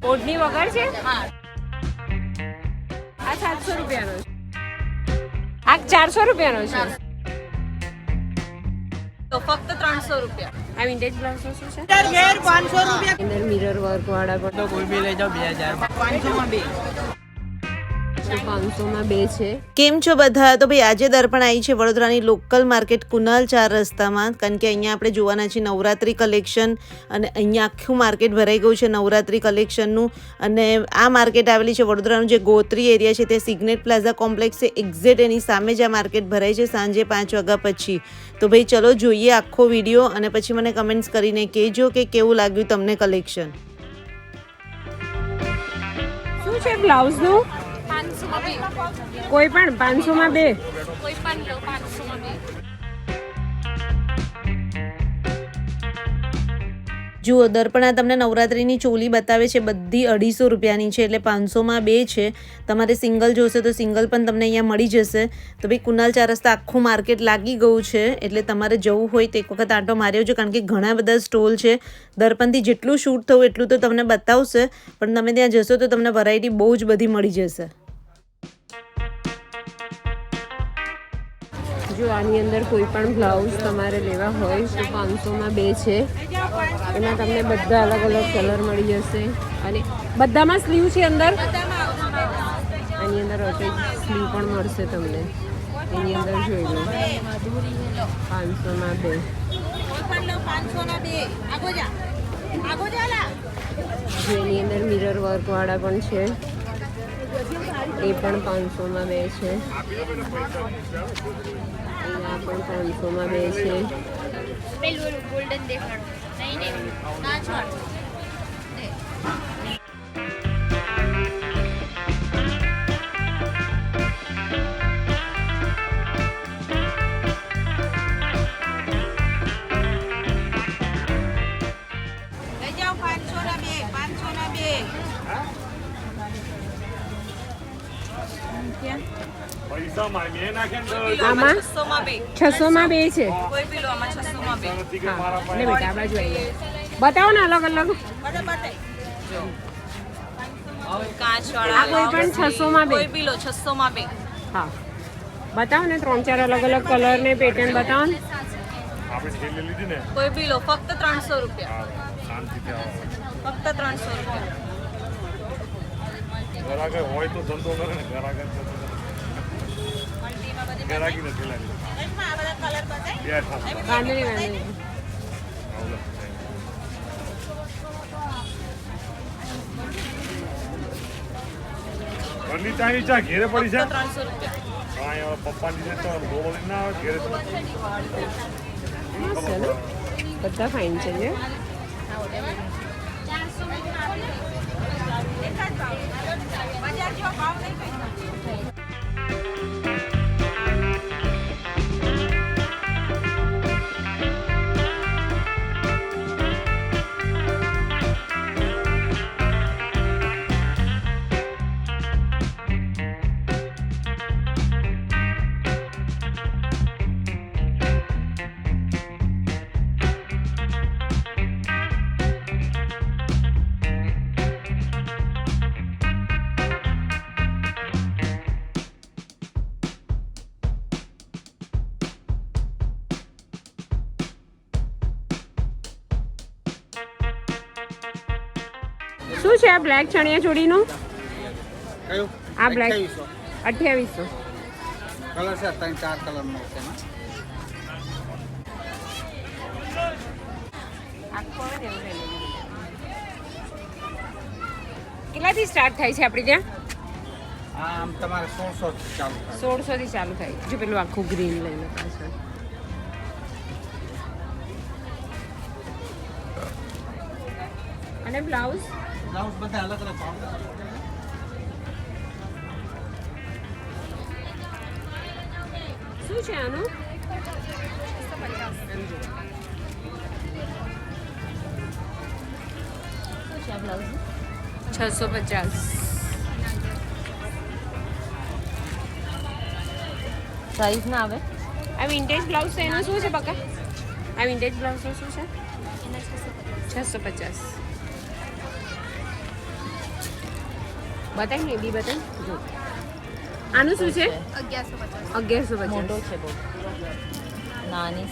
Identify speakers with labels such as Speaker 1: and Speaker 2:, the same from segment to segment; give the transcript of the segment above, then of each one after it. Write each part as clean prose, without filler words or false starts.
Speaker 1: ઓઢણી વગર છે. આ 700 રૂપિયાનો છે. આ 400 રૂપિયાનો છે.
Speaker 2: તો ફક્ત 300 રૂપિયા.
Speaker 1: આ વિન્ટેજ બ્લાઉઝ શું છે?
Speaker 2: 500 રૂપિયા.
Speaker 1: અંદર મિરર વર્ક વાળા પણ
Speaker 3: તો કોઈ બી લઈ જાઓ 2000 500 માં બે.
Speaker 1: 500 માં 2 છે.
Speaker 4: કેમ છો બધા? તો ભાઈ આજે દર્પણ આવી છે વડોદરાની લોકલ માર્કેટ કુનાલ 4 રસ્તામાં, કારણ કે અહીંયા આપણે જોવાના છે નવરાત્રી કલેક્શન, અને અહીંયા આખું માર્કેટ ભરાઈ ગયું છે નવરાત્રી કલેક્શનનું. અને આ માર્કેટ આવેલી છે વડોદરાનું જે ગોત્રી એરિયા છે તે સિગ્નેટ પ્લાઝા કોમ્પ્લેક્સ છે, એક્ઝેક્ટ એની સામે જ આ માર્કેટ ભરાય છે સાંજે 5 વાગ્યા પછી. તો ભાઈ ચલો જોઈએ આખો વિડીયો અને પછી મને કમેન્ટ્સ કરીને કહેજો કે કેવું લાગ્યું તમને કલેક્શન.
Speaker 1: શું છે બ્લાઉઝનું?
Speaker 2: 500 માં બે.
Speaker 1: કોઈ પણ 500 માં 2.
Speaker 2: કોઈ પણ લો 500 માં બે.
Speaker 4: જુઓ દર્પણ આ તમને નવરાત્રિની ચોલી બતાવે છે, બધી 250 રૂપિયાની છે, એટલે 500માં 2 છે. તમારે સિંગલ જોશે તો સિંગલ પણ તમને અહીંયા મળી જશે. તો ભાઈ કુનાલ 4 રસ્તા આખું માર્કેટ લાગી ગયું છે, એટલે તમારે જવું હોય તો એક વખત આંટો માર્યો છે, કારણ કે ઘણા બધા સ્ટોલ છે. દર્પણથી જેટલું શૂટ થવું એટલું તો તમને બતાવશે, પણ તમે ત્યાં જશો તો તમને વેરાયટી બહુ જ બધી મળી જશે.
Speaker 1: જો આની અંદર કોઈ પણ બ્લાઉઝ તમારે લેવા હોય તો 500 માં 2 છે. એમાં તમને બધા અલગ અલગ કલર મળી જશે, અને બધામાં સ્લીવ છે અંદર. આની અંદર અટેચ સ્લીવ પણ મળશે તમને. એની અંદર જોઈ લો 500 માં 2.
Speaker 2: કોઈ પણ લો 500 ના બે. આગો જા. આગો જા.
Speaker 1: જો એની અંદર મિરર વર્ક વાળા પણ છે, એ પણ 500 માં 2 છે. આ પણ 500 માં 2 છે.
Speaker 2: પેલું ગોલ્ડન દેખાડ. નહીં ના છોડ. લઈ જાઓ 500 ના બે. 500 ના બે.
Speaker 1: આમાં
Speaker 2: 600 માં બે.
Speaker 1: 600 માં 2 છે.
Speaker 2: કોઈ બી લો આમાં 600 માં બે.
Speaker 1: હા લે બેટા આ બાજુ આવીએ. બતાવો ને અલગ અલગ.
Speaker 2: કાચ
Speaker 1: આ
Speaker 2: વાળા
Speaker 1: કોઈ પણ 600 માં 2.
Speaker 2: કોઈ બી લો 600 માં બે.
Speaker 1: હા બતાવો ને 3-4 અલગ અલગ કલર ને પેટર્ન બતાવો ને.
Speaker 2: કોઈ બી લો ફક્ત 300 રૂપિયા. ફક્ત 300 રૂપિયા.
Speaker 5: હોય તો ધંધો કરે ને ગરાગી નથી લાગી.
Speaker 1: વાંધો નહીં વાંધો નહીં.
Speaker 5: ઘરની ચાની ચા ઘેરે પડી છે.
Speaker 2: 300 રૂપિયા.
Speaker 5: હા પપ્પાની છે તો ડોળો લઈને ના આવે ઘેરે તો.
Speaker 1: મસ્ત છે ને? બધા ફાઇન છે ને.
Speaker 2: બજાર જેવો ભાવ નહીં કઈ.
Speaker 1: શું છે આ બ્લેક ચણિયા ચોળીનું?
Speaker 3: કયું?
Speaker 1: આ બ્લેક
Speaker 3: 2800
Speaker 1: 2800.
Speaker 3: કલર છે 3-4 કલર નો છે ને.
Speaker 1: આખો આવે ને એવું લઈ લેજો. કેટલાથી સ્ટાર્ટ થાય છે આપણે ત્યાં?
Speaker 3: આમ તમારે 1600 થી ચાલુ થાય.
Speaker 1: 1600 થી ચાલુ થાય. જો પેલું આખું ગ્રીન લઈને પાછળ. અને બ્લાઉઝ
Speaker 3: બ્લાઉઝ બધા અલગ અલગ ભાવ.
Speaker 1: શું છે આનું? શું છે આ બ્લાઉઝ? 650.
Speaker 2: સાઈઝ ના આવે.
Speaker 1: આ વિન્ટેજ બ્લાઉઝ છે એનું શું છે બકા? આ વિન્ટેજ બ્લાઉઝ શું છે? 650. બતાય ને એ બી બતાય જો આનું શું છે 1150
Speaker 2: મોટો છે બહુ નાની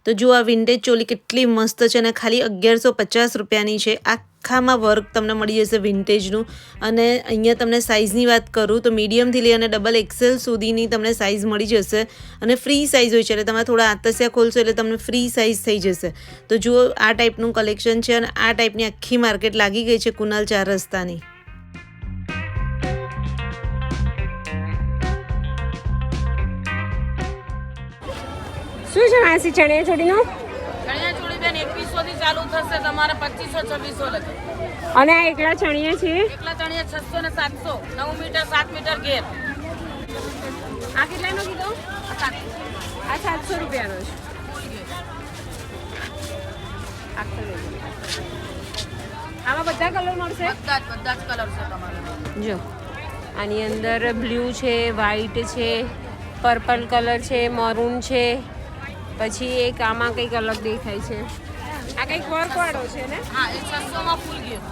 Speaker 4: તો જો આ વિન્ટેજ ચોલી કેટલી મસ્ત છે અને ખાલી 1150 રૂપિયાની છે. આખામાં વર્ક તમને મળી જશે વિન્ટેજનું. અને અહીંયા તમને સાઇઝની વાત કરું તો મીડિયમથી લઈ અને XXL સુધીની તમને સાઇઝ મળી જશે અને ફ્રી સાઇઝ હોય છે એટલે તમે થોડા આતસિયા ખોલશો એટલે તમને ફ્રી સાઇઝ થઈ જશે. તો જુઓ આ ટાઈપનું કલેક્શન છે અને આ ટાઈપની આખી માર્કેટ લાગી ગઈ છે કુનાલ 4 રસ્તાની.
Speaker 1: શું છે માસી ચણિયા ચોળીનું?
Speaker 2: ચણિયા ચોળી બેન 2100 થી ચાલુ થશે તમારે 2500 2600 લગે.
Speaker 1: અને આ એકલા ચણિયા છે
Speaker 2: એકલા ચણિયા 600 ને 700 9 મીટર 7 મીટર ઘેર.
Speaker 1: આ કેટલાનો કીધો? આ 700 રૂપિયાનો છે. આખો લઈ લો. આમાં બધા કલર મળશે?
Speaker 2: બધા જ કલર છે તમારે.
Speaker 1: જો આની અંદર બ્લુ છે, વ્હાઈટ છે, પર્પલ કલર છે, મરૂન છે, પછી એક આમાં કંઈક અલગ દેખાય છે. આ કંઈક વર્કવાળો છે ને?
Speaker 2: હા એ 600 માં ફૂલ ઘેર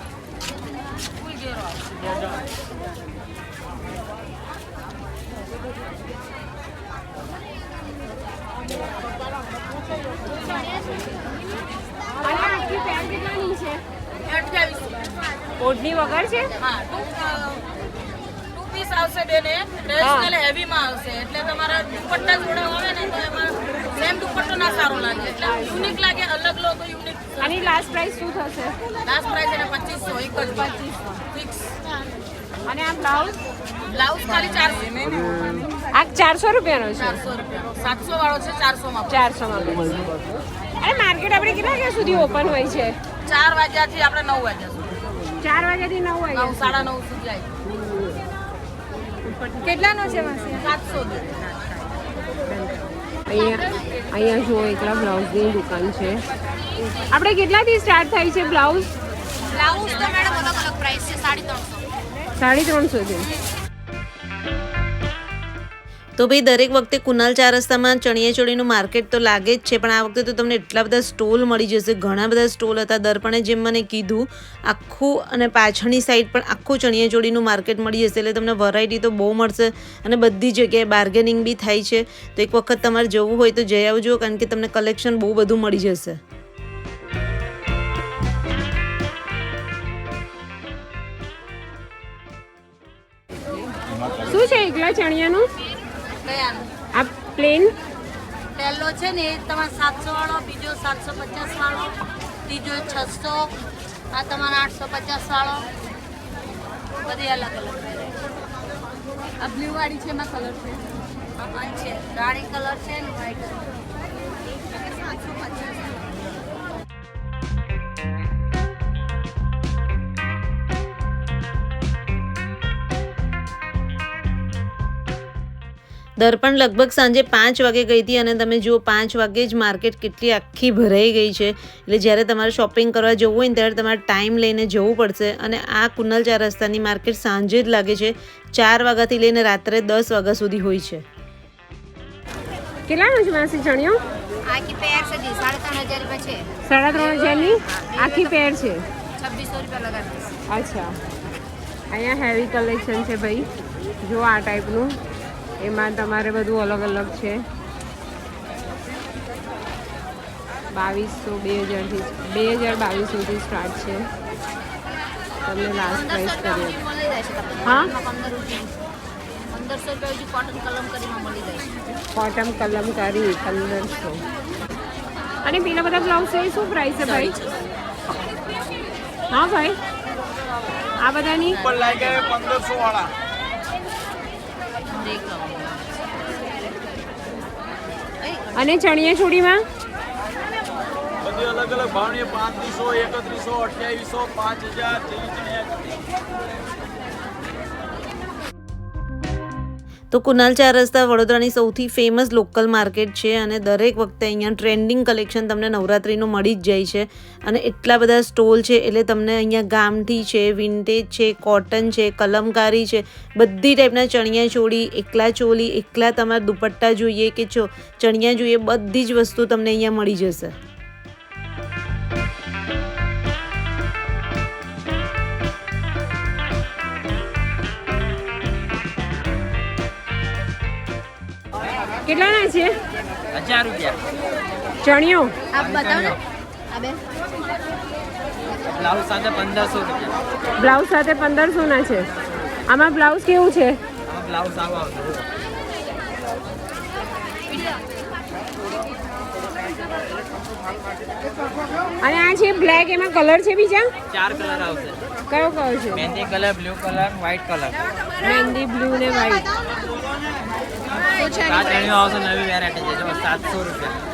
Speaker 1: અને આખી પેર કેટલાની છે?
Speaker 2: 2800.
Speaker 1: ઓઢણી વગર છે?
Speaker 2: હા ટુ પીસ આવશે બેને ટ્રેડિશનલ હેવી માં આવશે એટલે તમારા દુપટ્ટા જોડે આવે ને તો એમાં સેમ દુપટ્ટો ના સારો લાગે એટલે યુનિક લાગે અલગ લોકો યુનિક.
Speaker 1: આની લાસ્ટ પ્રાઇસ શું થશે?
Speaker 2: લાસ્ટ પ્રાઇસ એને 2500 એક જ 2500 ફિક્સ.
Speaker 1: અને આ બ્લાઉઝ?
Speaker 2: બ્લાઉઝ ખાલી 400.
Speaker 1: આ 400 રૂપિયાનો છે?
Speaker 2: 400 રૂપિયા 700 વાળો છે 400 માં
Speaker 1: 400 માં. અરે માર્કેટ આપણે કેટલા વાગ્યા સુધી ઓપન હોય છે?
Speaker 2: 4 વાગ્યાથી આપણે 9 વાગ્યા સુધી
Speaker 1: 4 વાગ્યાથી 9 વાગ્યા
Speaker 2: 9 9:30 સુધી આવી.
Speaker 1: કેટલાનો છે માસી?
Speaker 2: 700.
Speaker 1: અહીંયા જો એકલા બ્લાઉઝની દુકાન છે. આપણે કેટલાથી સ્ટાર્ટ થાય છે બ્લાઉઝ?
Speaker 2: બ્લાઉઝ તો મેડમ અલગ અલગ પ્રાઇસ છે 350.
Speaker 1: 350 થી.
Speaker 4: તો ભાઈ દરેક વખતે કુનાલ 4 રસ્તામાં ચણિયાચોળીનું માર્કેટ તો લાગે જ છે, પણ આ વખતે તો તમને એટલા બધા સ્ટોલ મળી જશે. ઘણા બધા સ્ટોલ હતા. દર્પણે જેમ મને કીધું આખું અને પાછળની સાઈડ પણ આખું ચણિયાચોળીનું માર્કેટ મળી જશે એટલે તમને વેરાયટી તો બહુ મળશે અને બધી જગ્યાએ બાર્ગેનિંગ બી થાય છે. તો એક વખત તમારે જવું હોય તો જઈ આવજો કારણ કે તમને કલેક્શન બહુ બધું મળી જશે.
Speaker 1: શું છે એકલા ચણિયાનું? આ પ્લેન
Speaker 2: પહેલો છે ને એ તમારે 700 વાળો, બીજો 750 વાળો, ત્રીજો 600, આ તમારા 850 વાળો, બધી અલગ અલગ. આ બ્લુ વાળી છે એમાં કલર છે, આ છે રાણી કલર છે ને વ્હાઈટ.
Speaker 4: દર્પણ લગભગ સાંજે 5 વાગે ગઈ હતી અને તમે જુઓ 5 વાગે જ માર્કેટ કેટલી આખી ભરાઈ ગઈ છે. એટલે જ્યારે તમારે શોપિંગ કરવા જવું હોય ને ત્યારે તમારે ટાઈમ લઈને જવું પડશે. અને આ કુનાલ 4 રસ્તાની માર્કેટ સાંજે જ લાગે છે. 4 વાગ્યાથી લઈને રાત્રે 10 વાગ્યા સુધી હોય છે.
Speaker 1: કેટલાનું છે માસી ચણિયો?
Speaker 2: આખી પેર છે 3500 રૂપિયા છે.
Speaker 1: 3500 ની આખી પેર છે?
Speaker 2: 2600 રૂપિયા લગાવી.
Speaker 1: અચ્છા. અહીંયા હેવી કલેક્શન છે ભાઈ. જો આ ટાઈપનું, એમાં તમારે બધું અલગ અલગ છે. 2200 2022 થી સ્ટાર્ટ છે. તમને લાસ્ટ પ્રાઇસ કરીએ. હા
Speaker 2: 1500 રૂપિયા કોટન કલમકારીમાં મળી જાય છે.
Speaker 1: કોટન કલમકારી 1500. અને પેલા બધા બ્લાઉઝ છે શું પ્રાઇસ છે ભાઈ? હા ભાઈ આ બધાની
Speaker 3: ઉપર લાગે 1500 વાળા.
Speaker 1: અને ચણિયા ચોળીમાં
Speaker 3: બધી અલગ અલગ ભાવની 3500 3100 2800 5000
Speaker 4: તો કુનાલ 4 રસ્તા વડોદરાની સૌથી ફેમસ લોકલ માર્કેટ છે અને દરેક વખતે અહીંયા ટ્રેન્ડિંગ કલેક્શન તમને નવરાત્રિનું મળી જ જાય છે. અને એટલા બધા સ્ટોલ છે એટલે તમને અહીંયા ગામઠી છે, વિન્ટેજ છે, કોટન છે, કલમકારી છે, બધી ટાઈપના ચણિયા ચોળી, એકલા ચોલી, એકલા તમારા દુપટ્ટા જોઈએ કે ચણિયા જોઈએ, બધી જ વસ્તુ તમને અહીંયા મળી જશે.
Speaker 1: કેટલાના છે?
Speaker 3: 1000 રૂપિયા.
Speaker 1: ચણિયો
Speaker 2: આપ બતાવો ને આ બે
Speaker 3: બ્લાઉઝ સાથે 1500 રૂપિયા.
Speaker 1: બ્લાઉઝ સાથે 1500 ના છે. આમાં બ્લાઉઝ કેવું છે?
Speaker 3: આ બ્લાઉઝ આવો આવશે.
Speaker 1: અને આ છે બ્લેક, એમાં કલર છે બીજા?
Speaker 3: 4 કલર આવશે.
Speaker 1: કયો કયો છે?
Speaker 3: મહેંદી colour, blue colour, white colour.
Speaker 1: મહેંદી, બ્લુ ને વ્હાઈટ.
Speaker 3: આ ચણિયો આવશે, નવી વેરાયટી છે જો 700 રૂપિયા.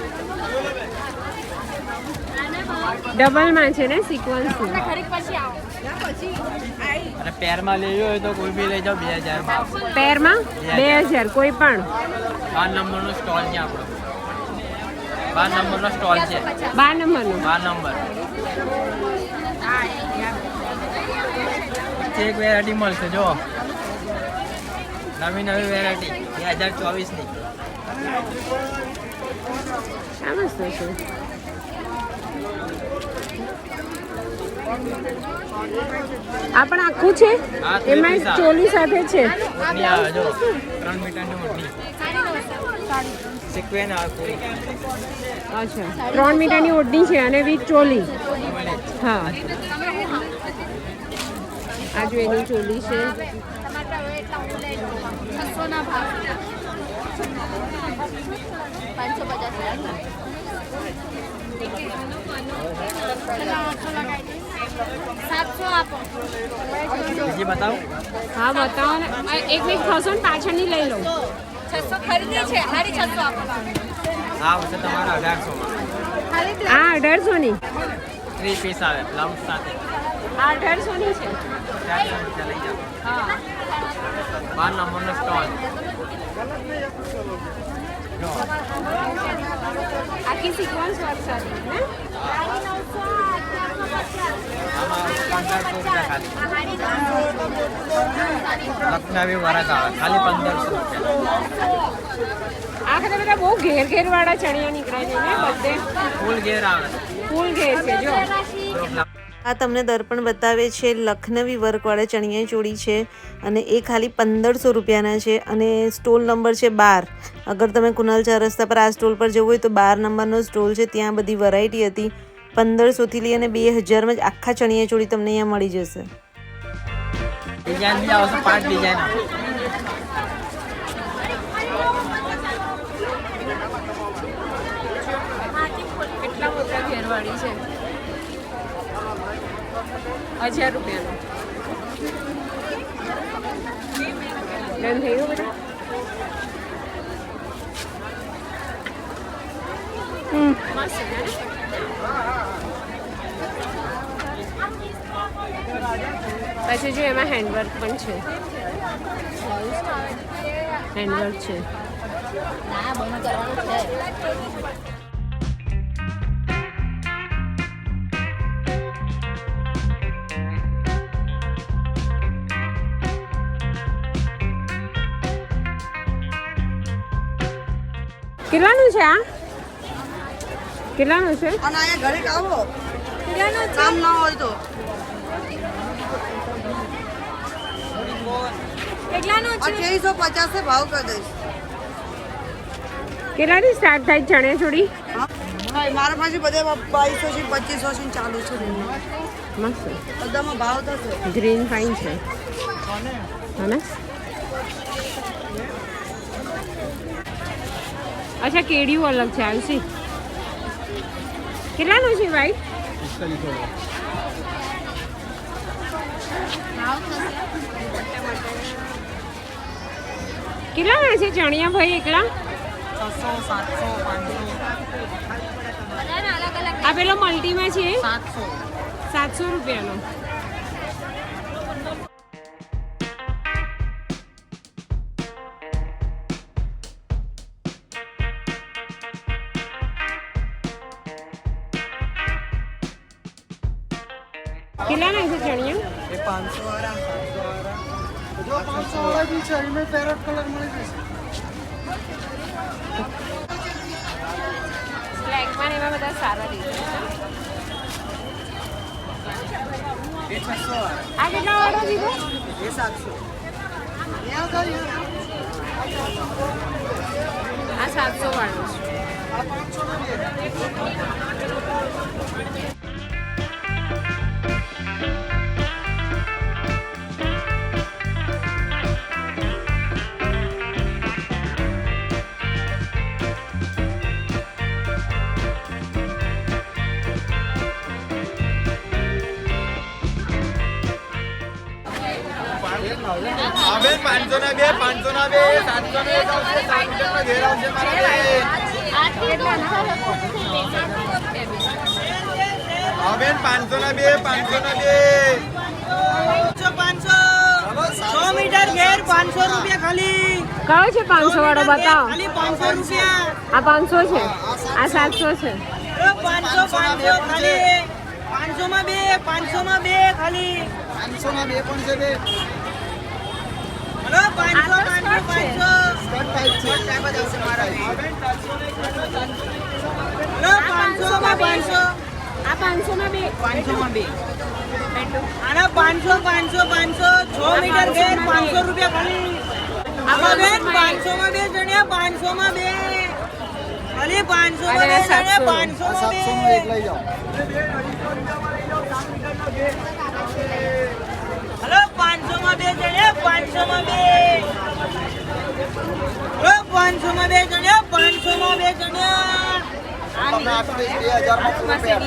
Speaker 1: ડબલમાં છે ને સિક્વન્સ?
Speaker 3: અને પેરમાં લેવી હોય તો કોઈ બી લઈ જાઓ 2000 માં.
Speaker 1: પેરમાં 2000 કોઈ પણ?
Speaker 3: 12 નંબરનો સ્ટોલ છે આપણો. 12 નંબરનો સ્ટોલ છે.
Speaker 1: 12 નંબરનું.
Speaker 3: 12 નંબર. એક વેરાયટી મળશે જો, નવી વેરાયટી 2024 ની.
Speaker 1: આ મસ્ત છે. આ પણ આખું છે?
Speaker 3: હા,
Speaker 1: એમાં
Speaker 3: three piece
Speaker 1: ચોલી સાથે છે.
Speaker 3: ઓઢણી આવે જો 3 મીટરની ઓઢણી. સિક્વેન આવે પૂરી.
Speaker 1: અચ્છા, 3 મીટરની ઓઢણી છે અને વિથ ચોલી. હા, આ જો એની ચોલી છે.
Speaker 2: 600 ના ભાવ 550 700 આપો.
Speaker 3: બીજી બતાવો.
Speaker 1: હા બતાવો ને. એક વીક થશો ને પાછળની લઈ લઉં.
Speaker 2: 600 ખરીદી છે, ખાલી 600 આપો.
Speaker 3: આ આવશે તમારા 1800 માં.
Speaker 1: આ 1800 ની.
Speaker 3: 3 પીસ આવે બ્લાઉઝ સાથે.
Speaker 1: આ 1800 ની છે.
Speaker 3: 400 રૂપિયા લઈ જાઓ.
Speaker 1: હા,
Speaker 3: 12 નંબરનો સ્ટોલ. જો
Speaker 1: આખી સિક્વન્સ વર્ક સાથે ને?
Speaker 3: આમાં 1500 રૂપિયા ખાલી. લખનવી વરક આવે ખાલી 1500 રૂપિયા.
Speaker 1: આ બધા બધા બહુ ઘેર વાળા ચણિયા નીકળ્યા છે ને બધે.
Speaker 3: ફૂલ ઘેર આવે.
Speaker 1: ફૂલ ઘેર છે જો.
Speaker 4: આ તમને દર્પણ બતાવે છે લખનવી વર્કવાળા ચણિયા ચોળી છે અને એ ખાલી 1500 રૂપિયાના છે અને સ્ટોલ નંબર છે 12. અગર તમે કુનાલ 4 રસ્તા પર આ સ્ટોલ પર જવું હોય તો 12 નંબરનો સ્ટોલ છે. ત્યાં બધી વેરાયટી હતી. 1500 થી લઈ અને 2000 માં જ આખા ચણિયા ચોળી તમને અહીંયા મળી જશે.
Speaker 3: ડિઝાઇન બી આવશે 5 ડિઝાઇન.
Speaker 1: કેટલા મોટા ઘેરવાળી છે. 1000 રૂપિયાનો. ડન થઈ ગયું બધા? મસ્ત છે ને? પછી જો એમાં હેન્ડવર્ક પણ છે. હેન્ડવર્ક છે.
Speaker 2: ના બંધ કરવાનું છે.
Speaker 1: કેટલાનું છે આ? કેટલાનું છે?
Speaker 6: અને અહીંયા ઘરે આવો
Speaker 1: કેટલાનું
Speaker 6: કામ ના હોય તો
Speaker 1: કેટલાનું
Speaker 6: 2850 ભાવ કરી દઈશ.
Speaker 1: કેટલાથી સ્ટાર્ટ થાય ચણિયા ચોળી?
Speaker 6: હા મારા પાસે બધે 2200 થી 2500 થી ચાલુ છે.
Speaker 1: મસ્ત.
Speaker 6: બધામાં ભાવ થશે.
Speaker 1: ગ્રીન ફાઇન છે હે? અચ્છા, કેડિયું અલગ છે. આવશે. કેટલાનું છે ભાઈ? કેટલાના છે ચણિયા ભાઈ એકલા?
Speaker 3: 600 700 500.
Speaker 1: આ પેલો મલ્ટીમાં છે
Speaker 3: 700.
Speaker 1: 700 રૂપિયાનો. કેટલાના છે ચણિયા?
Speaker 3: એ 500 વાળા.
Speaker 6: જો 500 વાળા બી છે એમાં પેરોટ કલર મળી જશે.
Speaker 1: બ્લેકમાં એમાં બધા સારા દેખાય છે.
Speaker 3: એ 600 વાળા.
Speaker 1: આ કેટલા વાળો દીધો?
Speaker 3: એ 700.
Speaker 1: આ 700 વાળો છે.
Speaker 6: આ 500 ના બે.
Speaker 7: બેન 500 ના બે 700 ના એક આવશે 60 મીટરનો ઘેર આવશે મારા બેન 500 ના બે
Speaker 6: 100 મીટર ઘેર 500 રૂપિયા ખાલી.
Speaker 1: કયો છે 500 વાળો બતાવો.
Speaker 6: ખાલી 500 રૂપિયા.
Speaker 1: આ 500 છે, આ 700 છે.
Speaker 6: 500 ખાલી 500 માં બે 500 માં બે ખાલી
Speaker 7: 500 ના બે પણ છે બે
Speaker 6: હલો 500
Speaker 7: સ્કર્ટ ટાઈપ છે ટાઈપ જ આવશે મારા
Speaker 6: હલો 500 માં 500
Speaker 1: આ 500 માં બે
Speaker 6: 500 માં બે આના 500 6 મીટર ઘેર 500 રૂપિયા ખાલી. આમાં બેન 500 માં બે જણ્યા 500 માં બે ખાલી 500 માં બે જણ્યા 500 માં
Speaker 7: 700 નો
Speaker 6: બે.
Speaker 7: એક લઈ જાઓ
Speaker 6: હલો 500 માં બે જણ્યા 500 માં બે હલો 500 માં બે જણ્યા 500 માં બે જણ્યા.
Speaker 7: તમને આપી દઈશ 2000 માં પૂરો પેર.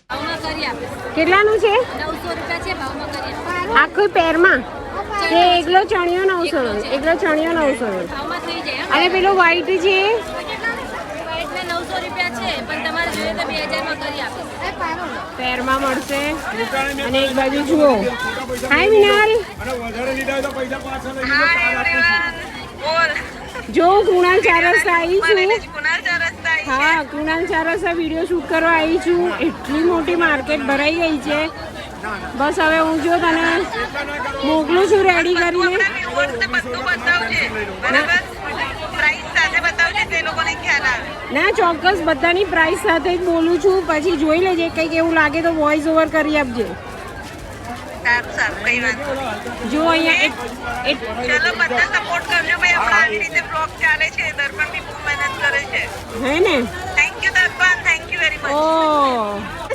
Speaker 2: ભાવમાં કરી આપીશ.
Speaker 1: કેટલાનું છે
Speaker 2: 900 રૂપિયા છે, ભાવમાં કરી આપીશ.
Speaker 1: આખું પેરમાં કે એકલો ચણિયો 900 નો, એકલો ચણિયો 900 નો.
Speaker 2: ભાવમાં થઈ જાય હો.
Speaker 1: અને પેલો વ્હાઈટ છે
Speaker 2: એટલે 900 રૂપિયા છે, પણ તમારે જોઈએ તો 2000 માં કરી આપીશ.
Speaker 1: પેરમાં મળશે. અને એક બાજુ જુઓ, હાય વિનાલ,
Speaker 5: અને વધારે લીધા હોય તો પૈસા પાછા લઈ લીધો કાર્ડ આપું છું.
Speaker 1: જો કુણાલ 4 રસ્તા આવી છું. હા, કુણાલ 4 રસ્તા વિડીયો શૂટ કરવા આવી છું. એટલી મોટી માર્કેટ ભરાઈ ગઈ છે. બસ હવે હું જો તને મોકલું છું રેડી કરીને. ના, ચોક્કસ બધાની પ્રાઇસ સાથે જ બોલું છું. પછી જોઈ લેજે, કંઈક એવું લાગે તો વોઇસ ઓવર કરી આપજે. જો અહીંયા
Speaker 8: ચલો બધા સપોર્ટ કરજો ભાઈ આપણા આવી રીતે બ્લોગ ચાલે છે દર્પણ બી બહુ મહેનત કરે છે
Speaker 1: है ना?
Speaker 8: Thank you Darpan thank you very much
Speaker 1: ओ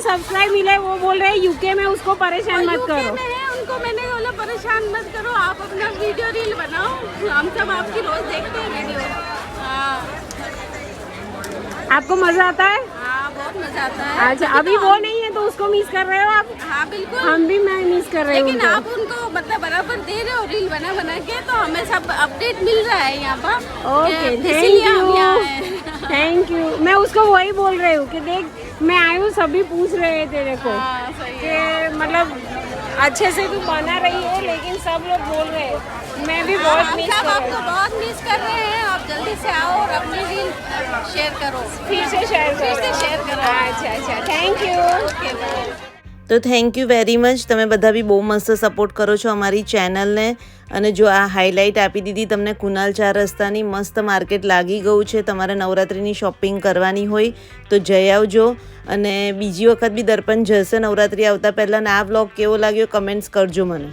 Speaker 1: सब्सक्राइब मिले वो बोल रहे हैं यूके में उसको परेशान मत करो.
Speaker 2: उनको मैंने बोला परेशान मत करो, आप अपना वीडियो रील बनाओ, हम सब आपकी रोज देखते हैं वीडियो. हाँ
Speaker 1: आपको मजा आता है?
Speaker 2: हाँ, बहुत मजा आता है.
Speaker 1: अच्छा, अभी वो नहीं है तो उसको मिस कर रहे हो आप?
Speaker 2: हाँ बिल्कुल.
Speaker 1: हम भी मैं मिस कर रहे हूँ
Speaker 2: लेकिन
Speaker 1: उनको.
Speaker 2: आप उनको मतलब बराबर दे रहे हो रील बना बना के, तो हमें सब अपडेट मिल रहा है यहाँ पर.
Speaker 1: ओके,
Speaker 2: इसीलिए हम यहाँ
Speaker 1: थैंक
Speaker 2: हैं.
Speaker 1: You thank you. मैं उसको वही बोल रही हूँ कि देख मैं आई हूँ, सभी पूछ रहे हैं तेरे को
Speaker 2: हाँ, सही
Speaker 1: कि
Speaker 2: है.
Speaker 1: मतलब अच्छे से तू बना रही है, लेकिन सब लोग बोल रहे हैं मैं भी बहुत
Speaker 2: हम
Speaker 1: मिस
Speaker 2: सब
Speaker 1: कर रही
Speaker 2: आपको
Speaker 1: हूँ.
Speaker 2: बहुत मिस कर रहे हैं. आप जल्दी से आओ और अपनी रील शेयर करो.
Speaker 1: फिर से शेयर
Speaker 2: फिर
Speaker 1: करो.
Speaker 2: से शेयर करो.
Speaker 1: अच्छा अच्छा, थैंक यू.
Speaker 2: Okay bye.
Speaker 4: તો થેન્ક યુ વેરી મચ. તમે બધા બી બહુ મસ્ત સપોર્ટ કરો છો અમારી ચેનલને. અને જો આ હાઇલાઇટ આપી દીધી તમને કુનાલ 4 રસ્તાની. મસ્ત માર્કેટ લાગી ગયું છે. તમારે નવરાત્રિની શોપિંગ કરવાની હોય તો જઈ આવજો. અને બીજી વખત બી દર્પણ જશે નવરાત્રિ આવતા પહેલાં. આ વ્લોગ કેવો લાગ્યો કમેન્ટ્સ કરજો મને.